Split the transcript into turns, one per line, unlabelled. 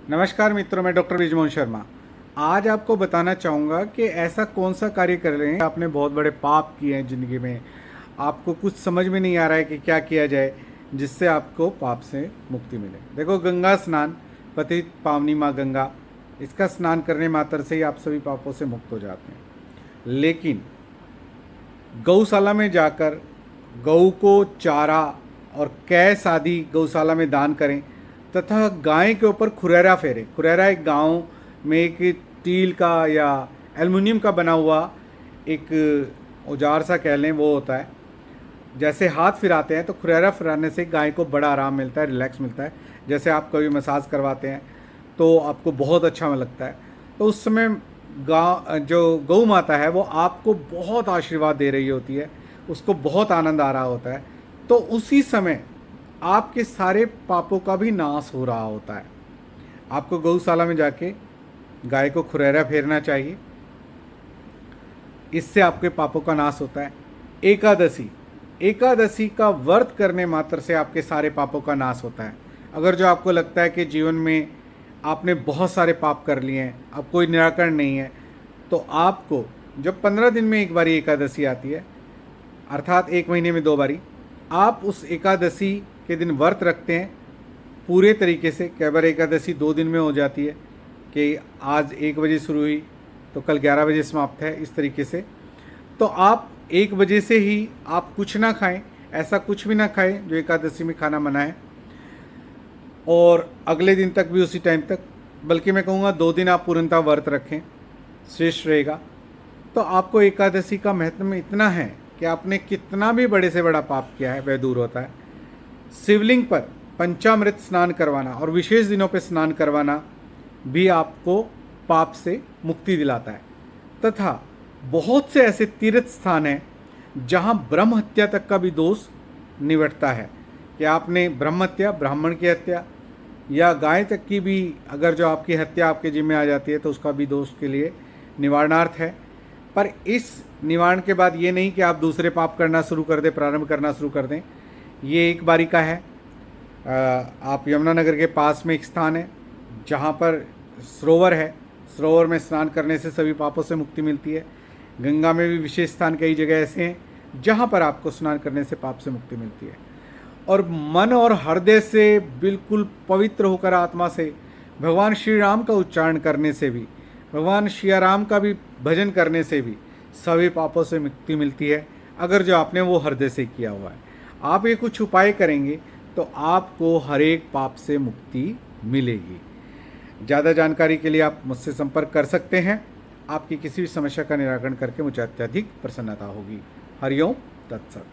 नमस्कार मित्रों, मैं डॉक्टर ब्रिजमोहन शर्मा। आज आपको बताना चाहूँगा कि ऐसा कौन सा कार्य कर रहे हैं, आपने बहुत बड़े पाप किए हैं ज़िंदगी में, आपको कुछ समझ में नहीं आ रहा है कि क्या किया जाए जिससे आपको पाप से मुक्ति मिले। देखो, गंगा स्नान, पतित पावनी माँ गंगा, इसका स्नान करने मात्र से ही आप सभी पापों से मुक्त हो जाते हैं। लेकिन गौशाला में जाकर गऊ को चारा और कैस आदि गौशाला में दान करें तथा गाय के ऊपर खुरैरा फेरे। खुरैरा एक गांव में एक स्टील का या एल्युमिनियम का बना हुआ एक औजार सा कह लें, वो होता है। जैसे हाथ फिराते हैं तो खुरैरा फिराने से गाय को बड़ा आराम मिलता है, रिलैक्स मिलता है। जैसे आप कभी मसाज करवाते हैं तो आपको बहुत अच्छा लगता है। तो उस समय जो गौ माता है वो आपको बहुत आशीर्वाद दे रही होती है, उसको बहुत आनंद आ रहा होता है। तो उसी समय आपके सारे पापों का भी नाश हो रहा होता है। आपको गौशाला में जाके गाय को खुरैरा फेरना चाहिए, इससे आपके पापों का नाश होता है। एकादशी का व्रत करने मात्र से आपके सारे पापों का नाश होता है। अगर जो आपको लगता है कि जीवन में आपने बहुत सारे पाप कर लिए हैं, अब कोई निराकरण नहीं है, तो आपको जब 15 दिन में एक बारी एकादशी आती है, अर्थात 1 महीने में 2 बारी, आप उस एकादशी के दिन व्रत रखते हैं पूरे तरीके से। कई बार एकादशी 2 दिन में हो जाती है कि आज 1 बजे शुरू हुई तो कल 11 बजे समाप्त है, इस तरीके से। तो आप 1 बजे से ही आप कुछ ना खाएं, ऐसा कुछ भी ना खाएं जो एकादशी में खाना मना है, और अगले दिन तक भी उसी टाइम तक, बल्कि मैं कहूँगा 2 दिन आप पूर्णतः व्रत रखें, श्रेष्ठ रहेगा। तो आपको एकादशी का महत्व इतना है कि आपने कितना भी बड़े से बड़ा पाप किया है वह दूर होता है। शिवलिंग पर पंचामृत स्नान करवाना और विशेष दिनों पर स्नान करवाना भी आपको पाप से मुक्ति दिलाता है। तथा बहुत से ऐसे तीर्थ स्थान हैं जहां ब्रह्म हत्या तक का भी दोष निवटता है कि आपने ब्रह्म हत्या, ब्राह्मण की हत्या या गाय तक की भी अगर जो आपकी हत्या आपके जिम्मे आ जाती है तो उसका भी दोष के लिए निवारणार्थ है। पर इस निवारण के बाद ये नहीं कि आप दूसरे पाप करना शुरू कर दें, प्रारंभ करना शुरू कर दें। ये एक बारी का है। आप यमुनानगर के पास में एक स्थान है जहाँ पर सरोवर है, सरोवर में स्नान करने से सभी पापों से मुक्ति मिलती है। गंगा में भी विशेष स्थान कई जगह ऐसे हैं जहाँ पर आपको स्नान करने से पाप से मुक्ति मिलती है। और मन और हृदय से बिल्कुल पवित्र होकर आत्मा से भगवान श्री राम का उच्चारण करने से भी, भगवान श्री राम का भी भजन करने से भी सभी पापों से मुक्ति मिलती है, अगर जो आपने वो हृदय से किया हुआ है। आप ये कुछ उपाय करेंगे तो आपको हर एक पाप से मुक्ति मिलेगी। ज़्यादा जानकारी के लिए आप मुझसे संपर्क कर सकते हैं। आपकी किसी भी समस्या का निराकरण करके मुझे अत्यधिक प्रसन्नता होगी। हरिओम तत्सत।